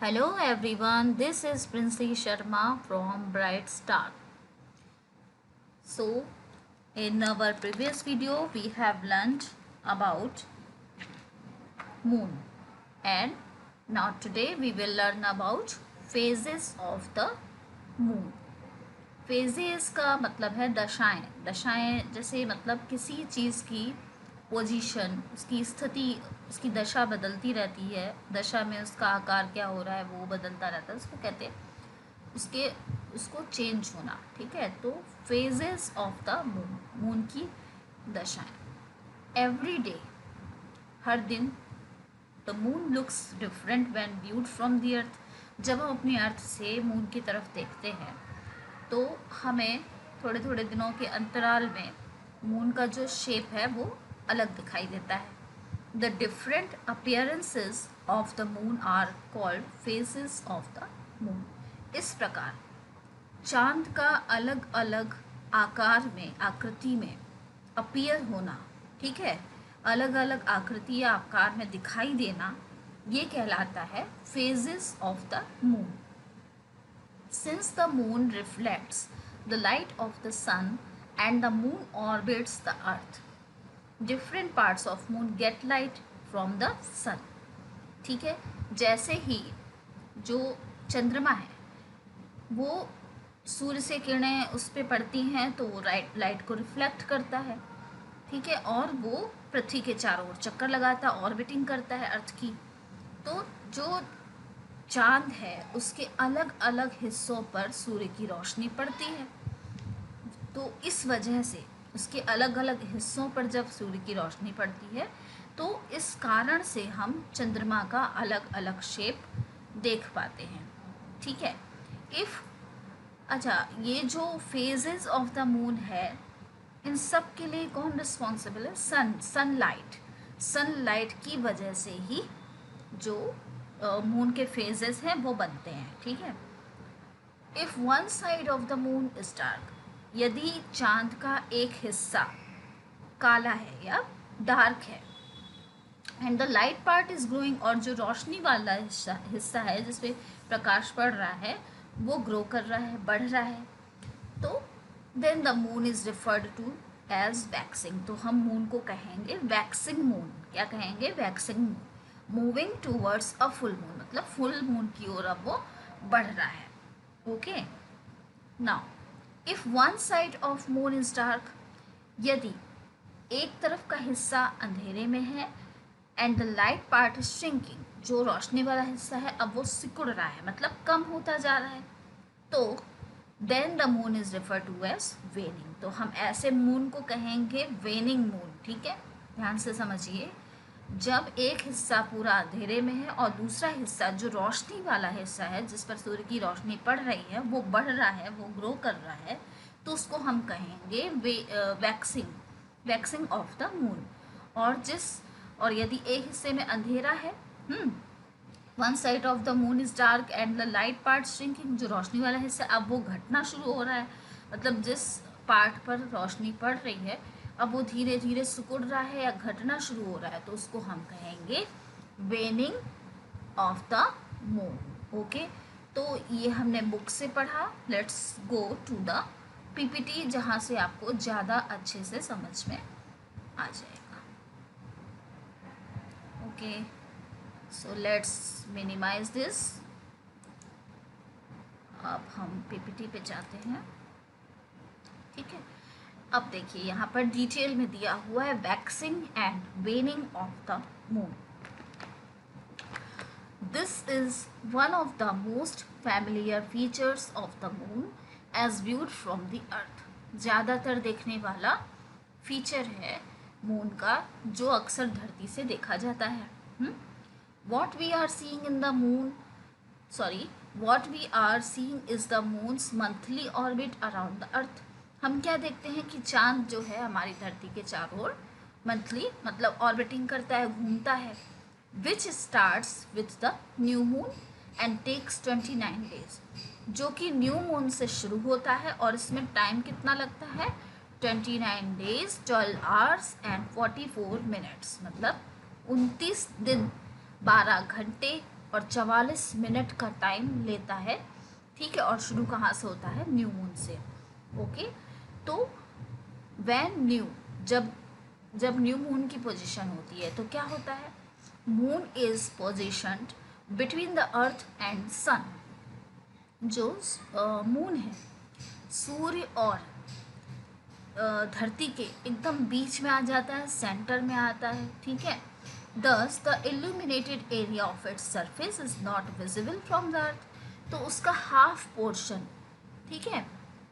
Hello everyone, this is Princey Sharma from Bright Star. So, in our previous video, we have learned about moon, and now today we will learn about phases of the moon. Phases का मतलब है दशाएं। दशाएं जैसे मतलब किसी चीज़ की position, उसकी स्थिति, उसकी दशा बदलती रहती है। दशा में उसका आकार क्या हो रहा है वो बदलता रहता है, उसको कहते हैं उसके उसको चेंज होना। ठीक है, तो phases of the moon, moon की दशाएं। एवरी डे, हर दिन, the moon looks different when viewed from the अर्थ। जब हम अपनी अर्थ से मून की तरफ देखते हैं तो हमें थोड़े थोड़े दिनों के अंतराल में मून का जो शेप है वो अलग दिखाई देता है। The different appearances of the moon are called phases of the moon. इस प्रकार चांद का अलग अलग आकार में, आकृति में अपीयर होना, ठीक है, अलग अलग आकृति या आकार में दिखाई देना, ये कहलाता है phases of the moon. Since the moon reflects the light of the sun and the moon orbits the earth, different parts of moon get light from the sun. ठीक है, जैसे ही जो चंद्रमा है वो सूर्य से किरणें उस पर पड़ती हैं तो वो लाइट को रिफ्लेक्ट करता है। ठीक है, और वो पृथ्वी के चारों ओर चक्कर लगाता है, ऑर्बिटिंग करता है अर्थ की। तो जो चांद है उसके अलग अलग हिस्सों पर सूर्य की रोशनी पड़ती है, तो इस वजह से उसके अलग अलग हिस्सों पर जब सूर्य की रोशनी पड़ती है तो इस कारण से हम चंद्रमा का अलग अलग शेप देख पाते हैं। ठीक है, इफ अच्छा, ये जो फेजेस ऑफ द मून है, इन सब के लिए कौन रिस्पॉन्सिबल है? सनलाइट। सनलाइट की वजह से ही जो मून के फेजेस हैं वो बनते हैं। ठीक है, if one side of the moon is dark, यदि चांद का एक हिस्सा काला है या डार्क है, and the light part is growing, और जो रोशनी वाला हिस्सा है जिसपे प्रकाश पड़ रहा है वो ग्रो कर रहा है, बढ़ रहा है, तो then the moon is referred to as waxing. तो हम मून को कहेंगे वैक्सिंग मून। क्या कहेंगे? Waxing moon. Moving towards a full moon, मतलब फुल मून की ओर अब वो बढ़ रहा है। Okay, now if one side of moon is dark, यदि एक तरफ का हिस्सा अंधेरे में है, and the light part is shrinking, जो रोशनी वाला हिस्सा है अब वो सिकुड़ रहा है, मतलब कम होता जा रहा है, तो then the moon is refer to as waning. तो हम ऐसे मून को कहेंगे वेनिंग मून। ठीक है, ध्यान से समझिए, जब एक हिस्सा पूरा अंधेरे में है और दूसरा हिस्सा जो रोशनी वाला हिस्सा है जिस पर सूर्य की रोशनी पड़ रही है वो बढ़ रहा है, वो ग्रो कर रहा है, तो उसको हम कहेंगे वैक्सिंग ऑफ द मून। और यदि एक हिस्से में अंधेरा है, one side of the moon is dark and the light part shrinking, जो रोशनी वाला हिस्सा अब वो घटना शुरू हो रहा है, मतलब जिस पार्ट पर रोशनी पड़ रही है अब वो धीरे धीरे सिकुड़ रहा है या घटना शुरू हो रहा है, तो उसको हम कहेंगे waning of the moon. Okay, तो ये हमने बुक से पढ़ा। Let's go to the PPT, जहाँ से आपको ज़्यादा अच्छे से समझ में आ जाएगा। Okay, so let's minimize this. अब हम पीपीटी पे जाते हैं। ठीक है, अब देखिए यहाँ पर डिटेल में दिया हुआ है waxing and waning of the moon. This is one of the most familiar features of the moon as viewed from the earth. ज़्यादातर देखने वाला फीचर है मून का जो अक्सर धरती से देखा जाता है। What we are seeing in the moon what we are seeing is the moon's monthly orbit around the earth। हम क्या देखते हैं कि चांद जो है हमारी धरती के चारों ओर मंथली मतलब ऑर्बिटिंग करता है, घूमता है, which starts with the new moon and takes 29 days, जो कि न्यू मून से शुरू होता है और इसमें टाइम कितना लगता है? 29 days 12 hours and 44 minutes, मतलब 29 दिन 12 घंटे और 44 मिनट का टाइम लेता है, ठीक है। और शुरू कहाँ से होता है? न्यू मून से। ओके, तो व्हेन न्यू, जब जब न्यू मून की पोजीशन होती है तो क्या होता है? Moon is positioned between the earth and sun. जो मून है सूर्य और धरती के एकदम बीच में आ जाता है, सेंटर में आता है, ठीक है। दस the illuminated area of its surface is not visible from the अर्थ। तो उसका हाफ पोर्शन, ठीक है,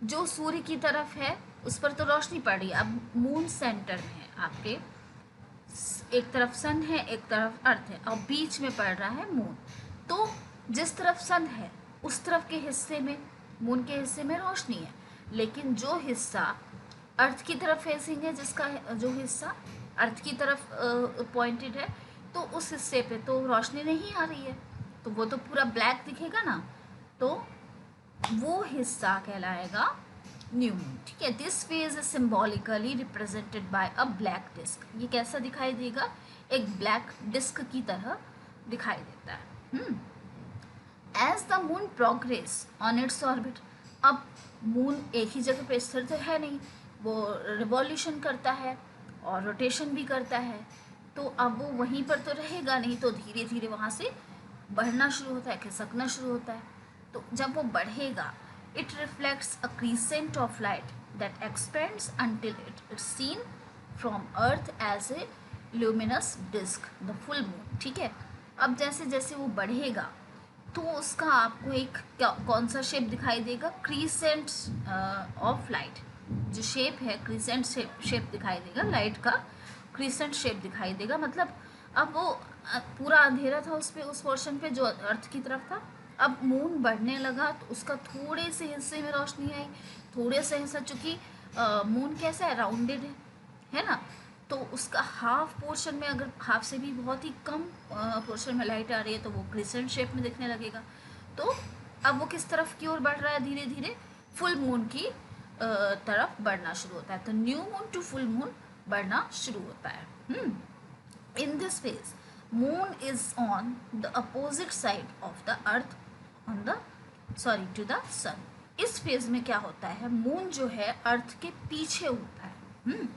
जो सूर्य की तरफ है उस पर तो रोशनी पड़ रही है। अब मून सेंटर में है आपके, एक तरफ सन है एक तरफ अर्थ है और बीच में पड़ रहा है मून। तो जिस तरफ सन है उस तरफ के हिस्से में, मून के हिस्से में रोशनी है, लेकिन जो हिस्सा अर्थ की तरफ फेसिंग है, जिसका जो हिस्सा अर्थ की तरफ पॉइंटेड है, तो उस हिस्से पे तो रोशनी नहीं आ रही है, तो वो तो पूरा ब्लैक दिखेगा ना। तो वो हिस्सा कहलाएगा न्यू मून, ठीक है। This phase is symbolically represented by a black disc. ये कैसा दिखाई देगा? एक ब्लैक डिस्क की तरह दिखाई देता है। As the moon progress on its orbit, अब मून एक ही जगह पे स्थिर तो है नहीं, वो रिवॉल्यूशन करता है और रोटेशन भी करता है, तो अब वो वहीं पर तो रहेगा नहीं, तो धीरे धीरे वहाँ से बढ़ना शुरू होता है, खिसकना शुरू होता है। तो जब वो बढ़ेगा, it reflects a crescent of light that expands until it is seen from earth as a luminous disc the full moon, ठीक है। अब जैसे जैसे वो बढ़ेगा तो उसका आपको एक कौन सा शेप दिखाई देगा? Crescent of light. जो शेप है क्रीसेंट शेप दिखाई देगा, लाइट का क्रीसेंट शेप दिखाई देगा। मतलब अब वो पूरा अंधेरा था उस पे, उस पोर्शन पे जो अर्थ की तरफ था, अब मून बढ़ने लगा तो उसका थोड़े से हिस्से में रोशनी आई, थोड़े से हिस्सा, चूँकि मून कैसा है? राउंडेड है ना, तो उसका हाफ पोर्शन में, अगर हाफ से भी बहुत ही कम पोर्शन में लाइट आ रही है तो वो क्रिसेंट शेप में दिखने लगेगा। तो अब वो किस तरफ की ओर बढ़ रहा है? धीरे धीरे फुल मून की तरफ बढ़ना शुरू होता है। तो new moon to full moon बढ़ना शुरू होता है। In this phase moon is on the opposite side of the earth on the to the sun. इस फेज में क्या होता है? मून जो है अर्थ के पीछे होता है।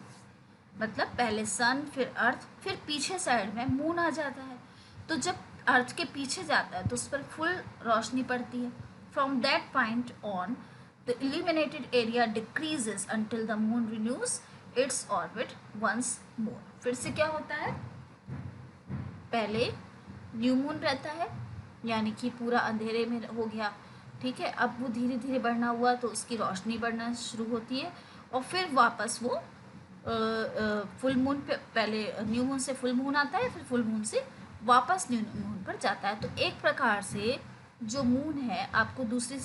मतलब पहले सन, फिर अर्थ, फिर पीछे साइड में मून आ जाता है। तो जब अर्थ के पीछे जाता है तो उस पर फुल रोशनी पड़ती है। From that point on the illuminated area decreases until the moon renews its orbit once more. फिर से क्या होता है? पहले न्यू मून रहता है, यानी कि पूरा अंधेरे में हो गया, ठीक है। अब वो धीरे धीरे बढ़ना हुआ तो उसकी रोशनी बढ़ना शुरू होती है और फिर वापस वो फुल मून पे, पहले न्यू मून से फुल मून आता है, फिर फुल मून से वापस न्यू मून पर जाता है। तो एक प्रकार से जो मून है, आपको दूसरी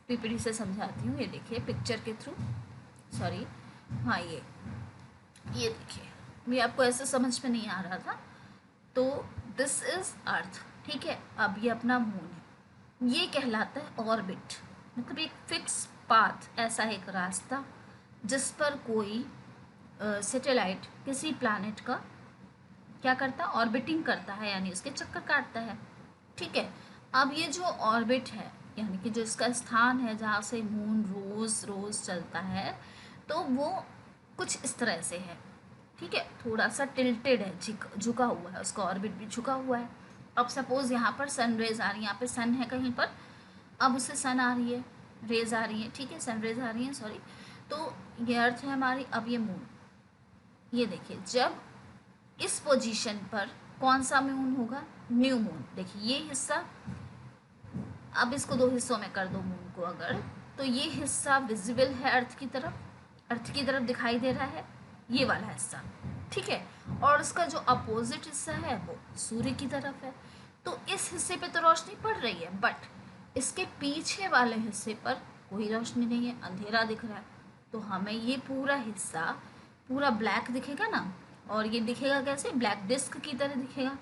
पीपीटी से समझाती हूँ। ये देखिए पिक्चर के थ्रू, सॉरी, हाँ ये देखिए, ये आपको ऐसे समझ में नहीं आ रहा था। तो दिस इज अर्थ, ठीक है। अब ये अपना मून है, ये कहलाता है ऑर्बिट, मतलब एक फिक्स पाथ, ऐसा एक रास्ता जिस पर कोई सैटेलाइट किसी प्लैनेट का क्या करता है? ऑर्बिटिंग करता है, यानी उसके चक्कर काटता है, ठीक है। अब ये जो ऑर्बिट है, यानी कि जो इसका स्थान है जहाँ से मून रोज रोज चलता है, तो वो कुछ इस तरह से है, ठीक है। थोड़ा सा टिल्टेड है, झुका हुआ है, उसका ऑर्बिट भी झुका हुआ है। अब सपोज यहाँ पर सन रेज आ रही है, यहाँ पे सन है कहीं पर, अब उससे सन आ रही है, रेज आ रही है, ठीक है, सन रेज आ रही है, सॉरी। तो ये अर्थ है हमारी, अब ये मून, ये देखिए जब इस पोजीशन पर कौन सा मून होगा? New moon. देखिए ये हिस्सा, अब इसको दो हिस्सों में कर दो मून को अगर, तो ये हिस्सा विजिबल है अर्थ की तरफ दिखाई दे रहा है, ये वाला हिस्सा, ठीक है। और उसका जो अपोजिट हिस्सा है वो सूर्य की तरफ है। तो इस हिस्से पे तो रोशनी पड़ रही है, बट इसके पीछे वाले हिस्से पर कोई रोशनी नहीं है, अंधेरा दिख रहा है। तो हमें ये पूरा हिस्सा पूरा ब्लैक दिखेगा ना, और ये दिखेगा कैसे? ब्लैक डिस्क की तरह दिखेगा।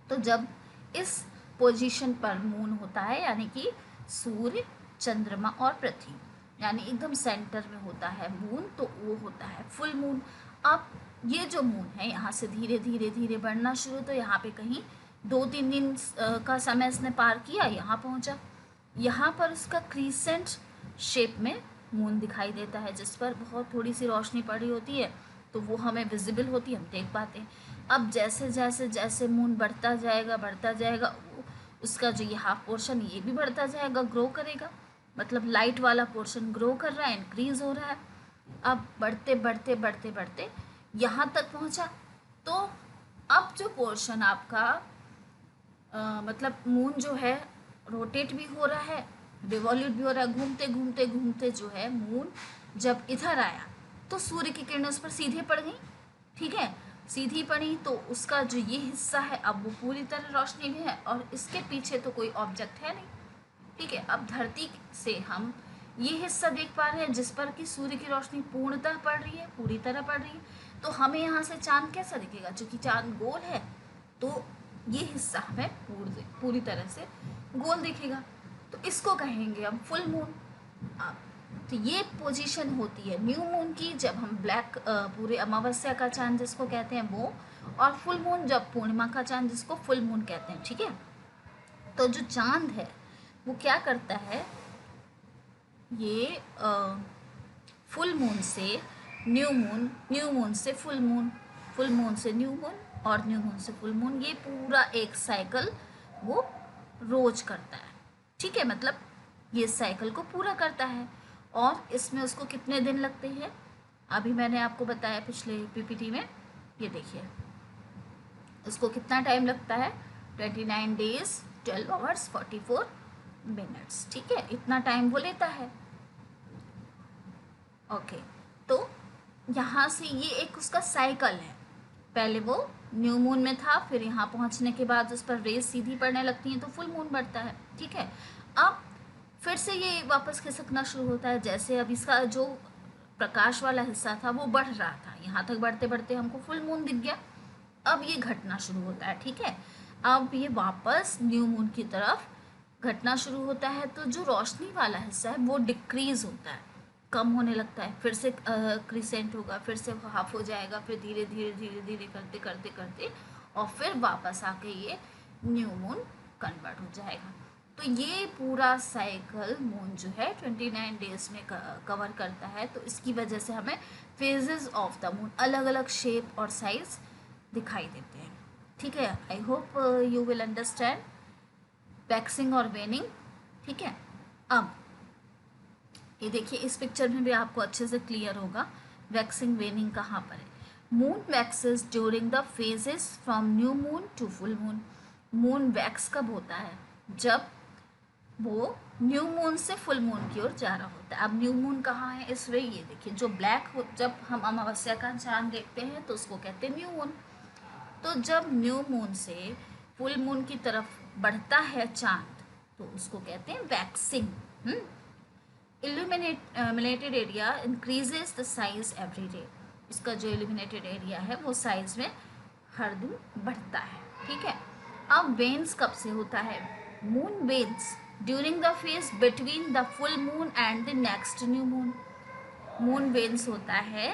तो जब इस पोजीशन पर मून होता है, यानी कि सूर्य, चंद्रमा और पृथ्वी, यानी एकदम सेंटर में होता है मून, तो वो होता है फुल मून। अब ये जो मून है यहाँ से धीरे धीरे धीरे बढ़ना शुरू, तो यहाँ पे कहीं 2-3 दिन का समय इसने पार किया, यहाँ पहुँचा। यहाँ पर उसका क्रीसेंट शेप में मून दिखाई देता है, जिस पर बहुत थोड़ी सी रोशनी पड़ी होती है, तो वो हमें विजिबल होती है, हम देख पाते हैं। अब जैसे जैसे जैसे मून बढ़ता जाएगा, उसका जो ये हाफ पोर्शन ये भी बढ़ता जाएगा, ग्रो करेगा, मतलब लाइट वाला पोर्शन ग्रो कर रहा है, इंक्रीज हो रहा है। अब बढ़ते बढ़ते बढ़ते बढ़ते यहाँ तक पहुँचा। तो अब जो पोर्शन आपका मतलब मून जो है रोटेट भी हो रहा है, रिवॉल्यूट भी हो रहा है, घूमते घूमते घूमते जो है मून जब इधर आया तो सूर्य की किरणें उस पर सीधे पड़ गई। ठीक है, सीधी पड़ी तो उसका जो ये हिस्सा है अब वो पूरी तरह रोशनी में है, और इसके पीछे तो कोई ऑब्जेक्ट है नहीं। ठीक है, अब धरती से हम ये हिस्सा देख पा रहे हैं जिस पर कि सूर्य की रोशनी पूर्णतः पड़ रही है, पूरी तरह पड़ रही है। तो हमें यहाँ से चांद कैसा दिखेगा, क्योंकि चांद गोल है तो ये हिस्सा हमें पूरी तरह से गोल दिखेगा। तो इसको कहेंगे हम फुल मून। तो ये पोजीशन होती है न्यू मून की, जब हम ब्लैक पूरे अमावस्या का चांद जिसको कहते हैं वो, और फुल मून जब पूर्णिमा का चांद जिसको फुल मून कहते हैं। ठीक है, तो जो चांद है वो क्या करता है, ये फुल मून से न्यू मून, न्यू मून से फुल मून, फुल मून से न्यू मून, और न्यू मून से फुल मून, ये पूरा एक साइकिल वो रोज करता है। ठीक है, मतलब ये साइकिल को पूरा करता है। और इसमें उसको कितने दिन लगते हैं, अभी मैंने आपको बताया पिछले पीपीटी में, ये देखिए उसको कितना टाइम लगता है, 29 डेज 12 आवर्स 44 मिनट्स। ठीक है, इतना टाइम वो लेता है। ओके, तो यहाँ से ये एक उसका साइकिल है, पहले वो न्यू मून में था, फिर यहाँ पहुँचने के बाद उस पर रेस सीधी पड़ने लगती हैं तो फुल मून बढ़ता है। ठीक है, अब फिर से ये वापस खिसकना शुरू होता है, जैसे अब इसका जो प्रकाश वाला हिस्सा था वो बढ़ रहा था, यहाँ तक बढ़ते बढ़ते हमको फुल मून दिख गया। अब ये घटना शुरू होता है। ठीक है, अब ये वापस न्यू मून की तरफ घटना शुरू होता है, तो जो रोशनी वाला हिस्सा है वो डिक्रीज होता है, कम होने लगता है, फिर से क्रिसेंट होगा, फिर से हाफ हो जाएगा, फिर धीरे धीरे धीरे धीरे करते करते करते और फिर वापस आके ये न्यू मून कन्वर्ट हो जाएगा। तो ये पूरा साइकिल मून जो है 29 डेज में कवर करता है। तो इसकी वजह से हमें फेजेस ऑफ द मून अलग अलग शेप और साइज दिखाई देते हैं। ठीक है, I hope you will understand waxing और वेनिंग। ठीक है, अब ये देखिए इस पिक्चर में भी आपको अच्छे से क्लियर होगा वैक्सिंग वेनिंग कहाँ पर है। Moon waxes during the phases from new moon to full moon. Moon wax कब होता है, जब वो न्यू मून से फुल मून की ओर जा रहा होता है। अब न्यू मून कहाँ है, इस वे ये देखिए जो ब्लैक हो, जब हम अमावस्या का चांद देखते हैं तो उसको कहते हैं न्यू मून। तो जब न्यू मून से फुल मून की तरफ बढ़ता है चांद तो उसको कहते हैं waxing. Illuminated area increases the size every day. इसका जो इल्यूमिनेटेड एरिया है वो साइज में हर दिन बढ़ता है। ठीक है, अब वेन्स कब से होता है, moon veins during the phase between the full moon and the next new moon. Moon veins होता है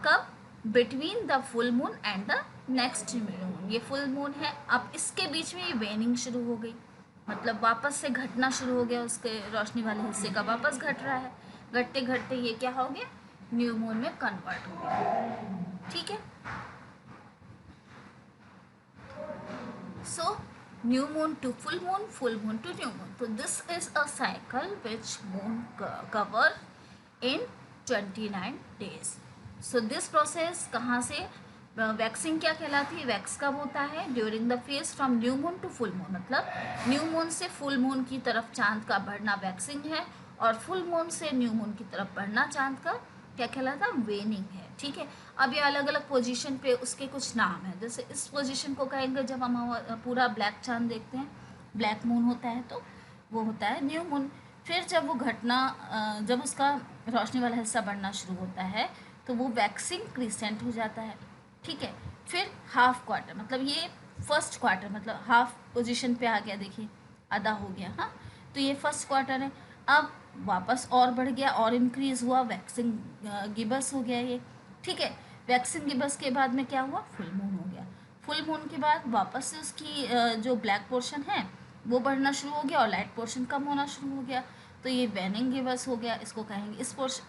कब, between the full moon and the next new moon. ये फुल मून है, अब इसके बीच में ये वेनिंग शुरू हो गई, मतलब वापस से घटना शुरू हो गया, उसके रोशनी वाले हिस्से का वापस घट रहा है, घटते घटते ये क्या हो गया, न्यू मून में कन्वर्ट हो गया। ठीक है, so new moon to full moon to new moon. तो this is a cycle which moon cover in 29 days. So this process कहाँ से, वैक्सिंग क्या कहलाती है, वैक्स कब होता है, during the phase from new moon to full moon, मतलब न्यू मून से फुल मून की तरफ चांद का बढ़ना वैक्सिंग है, और फुल मून से न्यू मून की तरफ बढ़ना चांद का क्या कहलाता है, वेनिंग है। ठीक है, अब ये अलग अलग पोजीशन पे उसके कुछ नाम है, जैसे इस पोजीशन को कहेंगे जब हम पूरा ब्लैक चांद देखते हैं, ब्लैक मून होता है तो वो होता है न्यू मून। फिर जब वो घटना जब उसका रोशनी वाला हिस्सा बढ़ना शुरू होता है तो वो वैक्सिंग क्रिसेंट हो जाता है। ठीक है, फिर हाफ क्वार्टर, मतलब ये फर्स्ट क्वार्टर, मतलब हाफ पोजीशन पे आ गया, देखिए आधा हो गया। हाँ, तो ये फर्स्ट क्वार्टर है, अब वापस और बढ़ गया और इंक्रीज हुआ, वैक्सिंग गिबस हो गया ये। ठीक है, वैक्सिंग गिबस के बाद में क्या हुआ, फुल मून हो गया। फुल मून के बाद वापस से उसकी जो ब्लैक पोर्शन है वो बढ़ना शुरू हो गया और लाइट पोर्शन कम होना शुरू हो गया, तो ये वेनिंग गिबस हो गया। इसको कहेंगे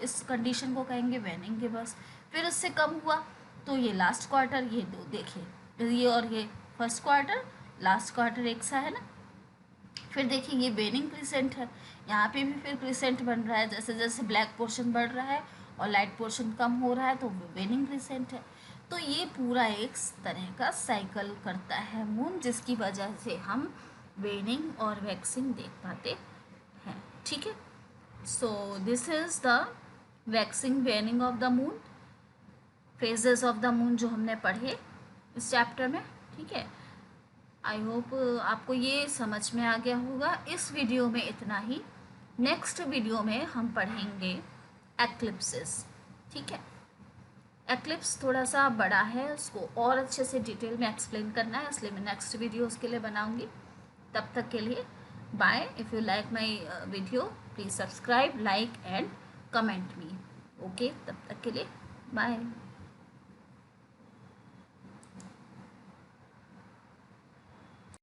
इस कंडीशन को कहेंगे वेनिंग गिबस। फिर उससे कम हुआ तो ये लास्ट क्वार्टर, ये दो देखिए, ये और ये फर्स्ट क्वार्टर लास्ट क्वार्टर एक सा है ना। फिर देखिए ये वेनिंग क्रिसेंट है, यहाँ पे भी फिर क्रिसेंट बन रहा है, जैसे जैसे ब्लैक पोर्शन बढ़ रहा है और लाइट पोर्शन कम हो रहा है तो वेनिंग क्रिसेंट है। तो ये पूरा एक तरह का साइकिल करता है मून, जिसकी वजह से हम वेनिंग और वैक्सिंग देख पाते हैं। ठीक है, so this is the waxing वेनिंग of the moon, phases of the moon जो हमने पढ़े इस चैप्टर में। ठीक है, आई होप आपको ये समझ में आ गया होगा। इस वीडियो में इतना ही। नेक्स्ट वीडियो में हम पढ़ेंगे एक्लिप्सिस। ठीक है, एक्लिप्स थोड़ा सा बड़ा है, उसको और अच्छे से डिटेल में एक्सप्लेन करना है, इसलिए मैं नेक्स्ट वीडियो उसके लिए बनाऊंगी। तब तक के लिए bye. If you like my video please subscribe, like and comment me. Okay, तब तक के लिए बाय।